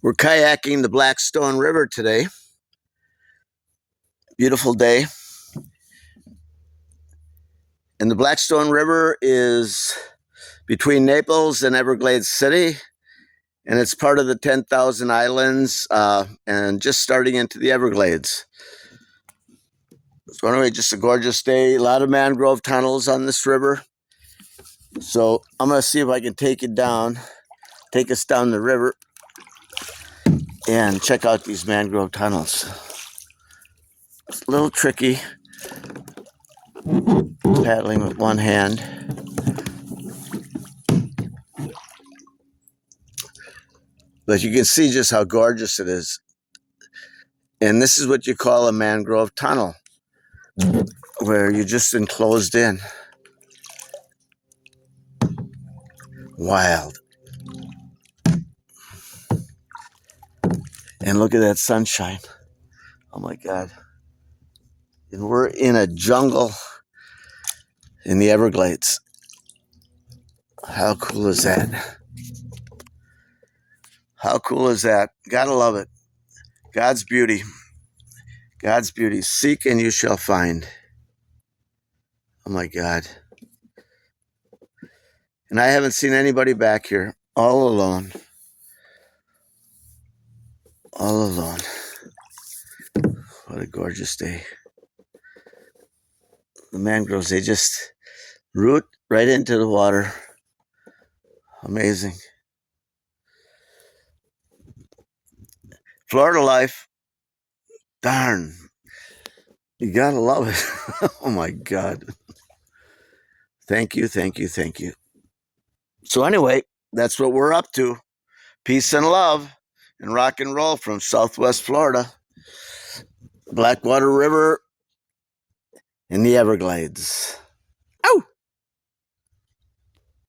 We're kayaking the Blackstone River today. Beautiful day. And the Blackstone River is between Naples and Everglades City, and it's part of the 10,000 Islands and just starting into the Everglades. So anyway, just a gorgeous day. A lot of mangrove tunnels on this river. So I'm going to see if I can take us down the river and check out these mangrove tunnels. It's a little tricky paddling with one hand. But you can see just how gorgeous it is. And this is what you call a mangrove tunnel, where you're just enclosed in. Wild. And look at that sunshine. Oh my God. And we're in a jungle in the Everglades. How cool is that? How cool is that? Gotta love it. God's beauty. God's beauty. Seek and you shall find. Oh my God. And I haven't seen anybody back here. All alone. All alone. What a gorgeous day. The mangroves, they just root right into the water. Amazing. Florida life. Darn. You gotta love it. Oh my God. Thank you, thank you, thank you. So anyway, that's what we're up to. Peace and love and rock and roll from Southwest Florida. Blackwater River in the Everglades.